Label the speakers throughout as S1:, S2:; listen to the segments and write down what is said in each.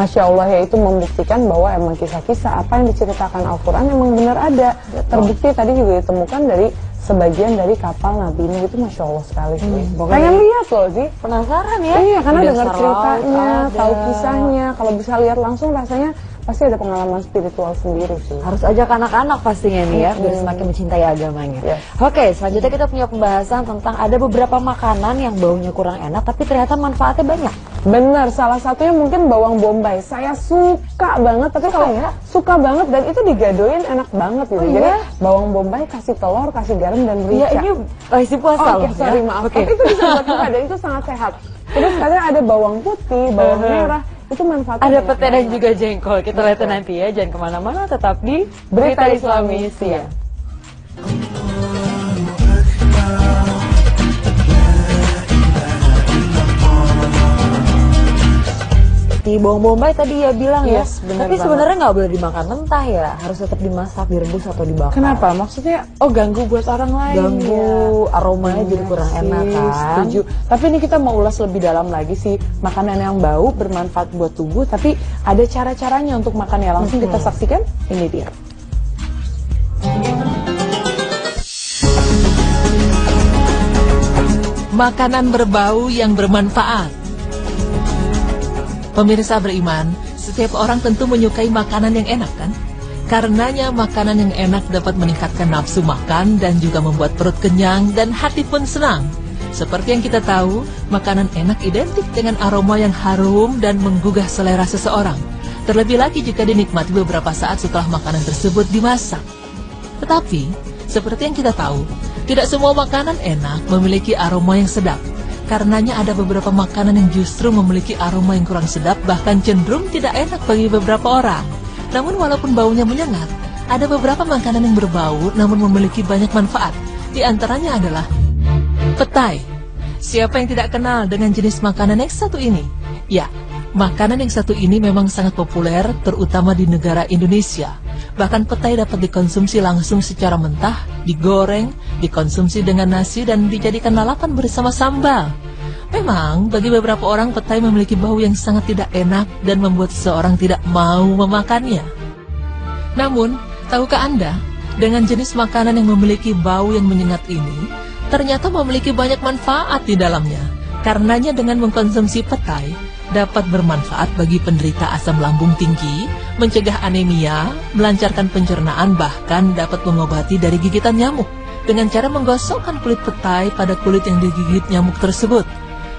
S1: Masya Allah, ya itu membuktikan bahwa emang kisah-kisah apa yang diceritakan Al-Quran emang benar ada. Terbukti tadi juga ditemukan dari sebagian dari kapal Nabi Nuh, itu Masya Allah sekali sih. Pengen lihat loh sih.
S2: Penasaran ya?
S1: Iya, karena dengar ceritanya,
S2: ada.
S1: tahu kisahnya. Kalau bisa lihat langsung rasanya pasti ada pengalaman spiritual sendiri sih.
S2: Harus ajak anak-anak pastinya nih ya, biar semakin mencintai agamanya.
S1: Yes.
S2: Oke, selanjutnya kita punya pembahasan tentang ada beberapa makanan yang baunya kurang enak, tapi ternyata manfaatnya banyak.
S1: Bener, salah satunya mungkin bawang bombay. Saya suka banget, tapi kalau suka banget dan itu digadoin enak banget gitu. Jadi bawang bombay kasih telur, kasih garam dan merica.
S2: Iya, ini isi puasa loh.
S1: Sorry, maaf. Tapi itu bisa buat buka dan itu sangat sehat. Terus katanya ada bawang putih, bawang merah. Itu manfaatnya
S2: ada pete dan juga jengkol. Kita lihat nanti ya, jangan kemana-mana, tetap di Berita Islami Siang. Di bawang bombay tadi ya bilang ya, tapi sebenarnya nggak boleh dimakan mentah ya, harus tetap dimasak, direbus atau dibakar.
S1: Kenapa? Maksudnya, ganggu buat orang lain.
S2: Ganggu, aromanya jadi kurang enak kan.
S1: Setuju. Tapi ini kita mau ulas lebih dalam lagi sih, makanan yang bau bermanfaat buat tubuh, tapi ada cara-caranya untuk makannya. Langsung kita saksikan, ini dia.
S3: Makanan berbau yang bermanfaat. Pemirsa beriman, setiap orang tentu menyukai makanan yang enak kan? Karenanya makanan yang enak dapat meningkatkan nafsu makan dan juga membuat perut kenyang dan hati pun senang. Seperti yang kita tahu, makanan enak identik dengan aroma yang harum dan menggugah selera seseorang. Terlebih lagi jika dinikmati beberapa saat setelah makanan tersebut dimasak. Tetapi, seperti yang kita tahu, tidak semua makanan enak memiliki aroma yang sedap. Karenanya ada beberapa makanan yang justru memiliki aroma yang kurang sedap, bahkan cenderung tidak enak bagi beberapa orang. Namun walaupun baunya menyengat, ada beberapa makanan yang berbau namun memiliki banyak manfaat. Di antaranya adalah petai. Siapa yang tidak kenal dengan jenis makanan yang satu ini? Ya, makanan yang satu ini memang sangat populer, terutama di negara Indonesia. Bahkan petai dapat dikonsumsi langsung secara mentah, digoreng, dikonsumsi dengan nasi, dan dijadikan lalapan bersama sambal. Memang, bagi beberapa orang petai memiliki bau yang sangat tidak enak dan membuat seseorang tidak mau memakannya. Namun, tahukah Anda, dengan jenis makanan yang memiliki bau yang menyengat ini, ternyata memiliki banyak manfaat di dalamnya. Karenanya dengan mengkonsumsi petai, dapat bermanfaat bagi penderita asam lambung tinggi, mencegah anemia, melancarkan pencernaan, bahkan dapat mengobati dari gigitan nyamuk dengan cara menggosokkan kulit petai pada kulit yang digigit nyamuk tersebut.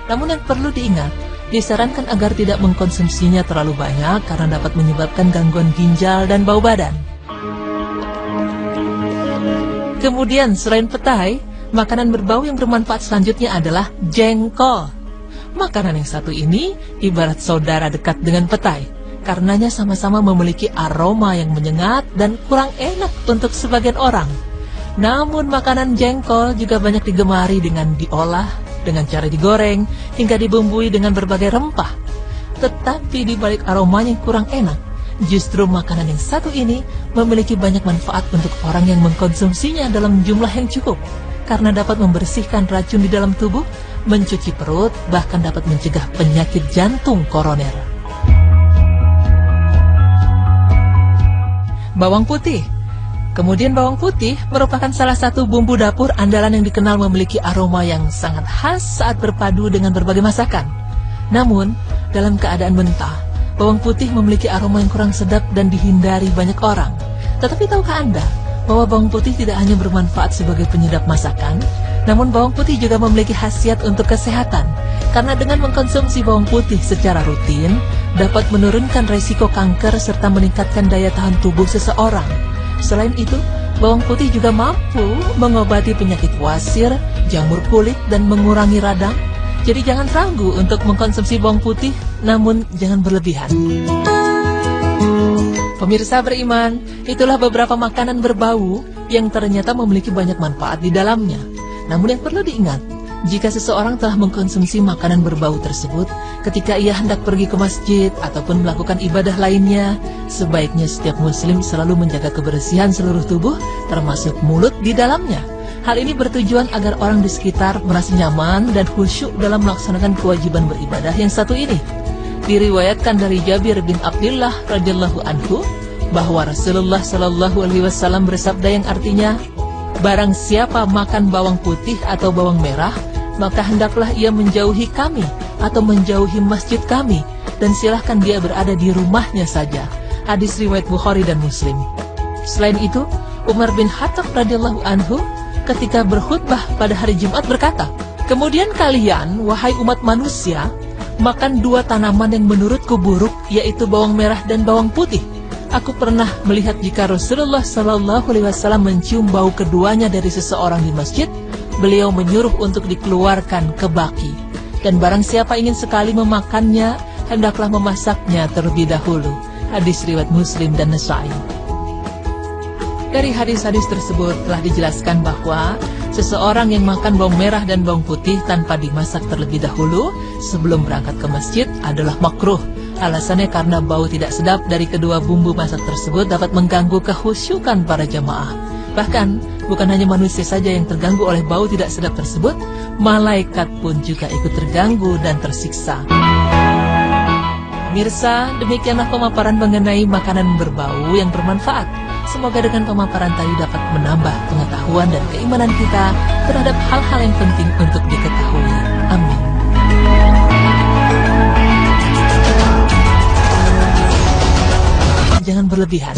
S3: Namun yang perlu diingat, disarankan agar tidak mengkonsumsinya terlalu banyak karena dapat menyebabkan gangguan ginjal dan bau badan. Kemudian selain petai, makanan berbau yang bermanfaat selanjutnya adalah jengkol. Makanan yang satu ini ibarat saudara dekat dengan petai, karenanya sama-sama memiliki aroma yang menyengat dan kurang enak untuk sebagian orang. Namun makanan jengkol juga banyak digemari dengan diolah, dengan cara digoreng, hingga dibumbui dengan berbagai rempah. Tetapi di balik aromanya yang kurang enak, justru makanan yang satu ini memiliki banyak manfaat untuk orang yang mengkonsumsinya dalam jumlah yang cukup, karena dapat membersihkan racun di dalam tubuh, mencuci perut, bahkan dapat mencegah penyakit jantung koroner. Bawang putih. Kemudian bawang putih merupakan salah satu bumbu dapur andalan yang dikenal memiliki aroma yang sangat khas saat berpadu dengan berbagai masakan. Namun, dalam keadaan mentah, bawang putih memiliki aroma yang kurang sedap dan dihindari banyak orang. Tetapi tahukah Anda bahwa bawang putih tidak hanya bermanfaat sebagai penyedap masakan, namun bawang putih juga memiliki khasiat untuk kesehatan, karena dengan mengkonsumsi bawang putih secara rutin, dapat menurunkan resiko kanker serta meningkatkan daya tahan tubuh seseorang. Selain itu, bawang putih juga mampu mengobati penyakit wasir, jamur kulit, dan mengurangi radang. Jadi jangan ragu untuk mengkonsumsi bawang putih, namun jangan berlebihan. Pemirsa beriman, itulah beberapa makanan berbau yang ternyata memiliki banyak manfaat di dalamnya. Namun yang perlu diingat, jika seseorang telah mengkonsumsi makanan berbau tersebut, ketika ia hendak pergi ke masjid ataupun melakukan ibadah lainnya, sebaiknya setiap muslim selalu menjaga kebersihan seluruh tubuh, termasuk mulut di dalamnya. Hal ini bertujuan agar orang di sekitar merasa nyaman dan khusyuk dalam melaksanakan kewajiban beribadah yang satu ini. Diriwayatkan dari Jabir bin Abdullah radhiyallahu anhu bahwa Rasulullah Shallallahu Alaihi Wasallam bersabda yang artinya, barang siapa makan bawang putih atau bawang merah, maka hendaklah ia menjauhi kami atau menjauhi masjid kami, dan silahkan dia berada di rumahnya saja. Hadis riwayat Bukhari dan Muslim. Selain itu, Umar bin Khattab radhiyallahu anhu ketika berkhutbah pada hari Jumat berkata, kemudian kalian, wahai umat manusia, makan dua tanaman yang menurutku buruk, yaitu bawang merah dan bawang putih. Aku pernah melihat jika Rasulullah Shallallahu Alaihi Wasallam mencium bau keduanya dari seseorang di masjid, beliau menyuruh untuk dikeluarkan ke baki. Dan barang siapa ingin sekali memakannya, hendaklah memasaknya terlebih dahulu. Hadis riwayat Muslim dan Nasa'i. Dari hadis-hadis tersebut telah dijelaskan bahwa seseorang yang makan bawang merah dan bawang putih tanpa dimasak terlebih dahulu sebelum berangkat ke masjid adalah makruh. Alasannya karena bau tidak sedap dari kedua bumbu masak tersebut dapat mengganggu kekhusyukan para jamaah. Bahkan, bukan hanya manusia saja yang terganggu oleh bau tidak sedap tersebut, malaikat pun juga ikut terganggu dan tersiksa. Pemirsa, demikianlah pemaparan mengenai makanan berbau yang bermanfaat. Semoga dengan pemaparan tadi dapat menambah pengetahuan dan keimanan kita terhadap hal-hal yang penting untuk diketahui. Amin. Jangan berlebihan.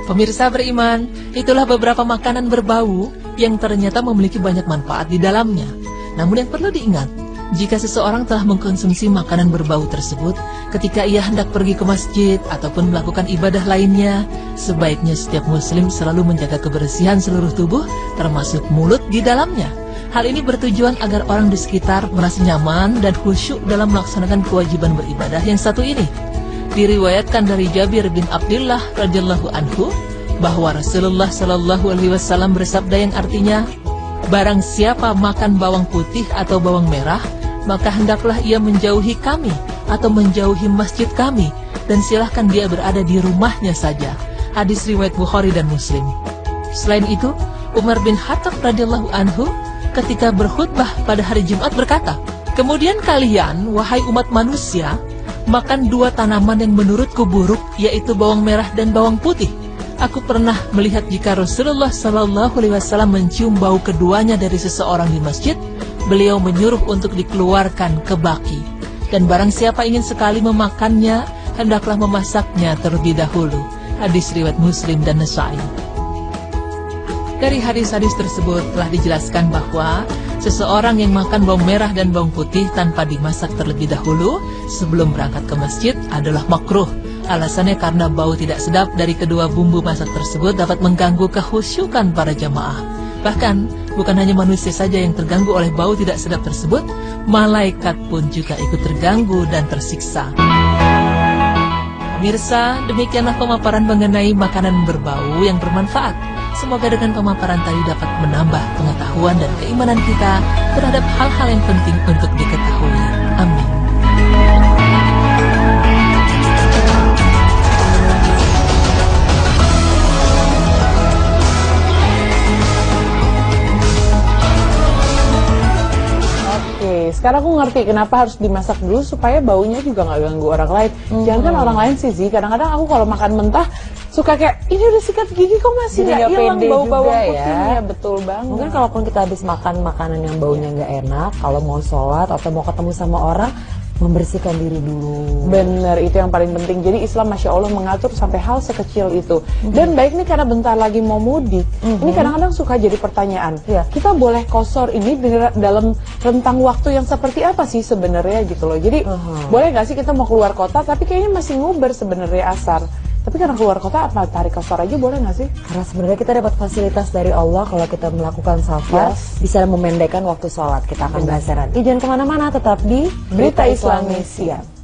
S3: Pemirsa beriman, itulah beberapa makanan berbau yang ternyata memiliki banyak manfaat di dalamnya. Namun yang perlu diingat, jika seseorang telah mengkonsumsi makanan berbau tersebut, ketika ia hendak pergi ke masjid ataupun melakukan ibadah lainnya, sebaiknya setiap muslim selalu menjaga kebersihan seluruh tubuh, termasuk mulut di dalamnya. Hal ini bertujuan agar orang di sekitar merasa nyaman dan khusyuk dalam melaksanakan kewajiban beribadah yang satu ini. Diriwayatkan dari Jabir bin Abdullah radhiyallahu anhu bahwa Rasulullah Shallallahu Alaihi Wasallam bersabda yang artinya, barang siapa makan bawang putih atau bawang merah, maka hendaklah ia menjauhi kami atau menjauhi masjid kami, dan silahkan dia berada di rumahnya saja. Hadis riwayat Bukhari dan Muslim. Selain itu, Umar bin Khattab radhiyallahu anhu ketika berkhutbah pada hari Jumat berkata, kemudian kalian, wahai umat manusia, makan dua tanaman yang menurutku buruk, yaitu bawang merah dan bawang putih. Aku pernah melihat jika Rasulullah Shallallahu Alaihi Wasallam mencium bau keduanya dari seseorang di masjid, beliau menyuruh untuk dikeluarkan ke baki. Dan barang siapa ingin sekali memakannya, hendaklah memasaknya terlebih dahulu. Hadis riwayat Muslim dan Nasa'i. Dari hadis-hadis tersebut telah dijelaskan bahwa seseorang yang makan bawang merah dan bawang putih tanpa dimasak terlebih dahulu sebelum berangkat ke masjid adalah makruh. Alasannya karena bau tidak sedap dari kedua bumbu masak tersebut dapat mengganggu kekhusyukan para jamaah. Bahkan, bukan hanya manusia saja yang terganggu oleh bau tidak sedap tersebut, malaikat pun juga ikut terganggu dan tersiksa. Pemirsa, demikianlah pemaparan mengenai makanan berbau yang bermanfaat. Semoga dengan pemaparan tadi dapat menambah pengetahuan dan keimanan kita terhadap hal-hal yang penting untuk diketahui. Amin.
S1: Sekarang aku ngerti kenapa harus dimasak dulu supaya baunya juga nggak ganggu orang lain. Jangan kan orang lain sih, kadang-kadang aku kalau makan mentah suka kayak ini udah sikat gigi kok masih nggak hilang bau bawang putihnya. Ya. Betul banget.
S2: Mungkin kalaupun kita habis makan makanan yang baunya nggak enak, kalau mau sholat atau mau ketemu sama orang, membersihkan diri dulu.
S1: Bener, itu yang paling penting. Jadi Islam Masya Allah mengatur sampai hal sekecil itu. Dan baik nih karena bentar lagi mau mudik, ini kadang-kadang suka jadi pertanyaan, kita boleh kosor ini dalam rentang waktu yang seperti apa sih sebenarnya gitu loh. Jadi boleh gak sih kita mau keluar kota tapi kayaknya masih nguber sebenarnya asar. Tapi karena keluar kota apa tarik kosor aja boleh gak sih?
S2: Karena sebenarnya kita dapat fasilitas dari Allah kalau kita melakukan safar, bisa memendekkan waktu sholat. Kita akan bahas nanti. Jangan kemana-mana, tetap di
S1: Berita Islami Siang.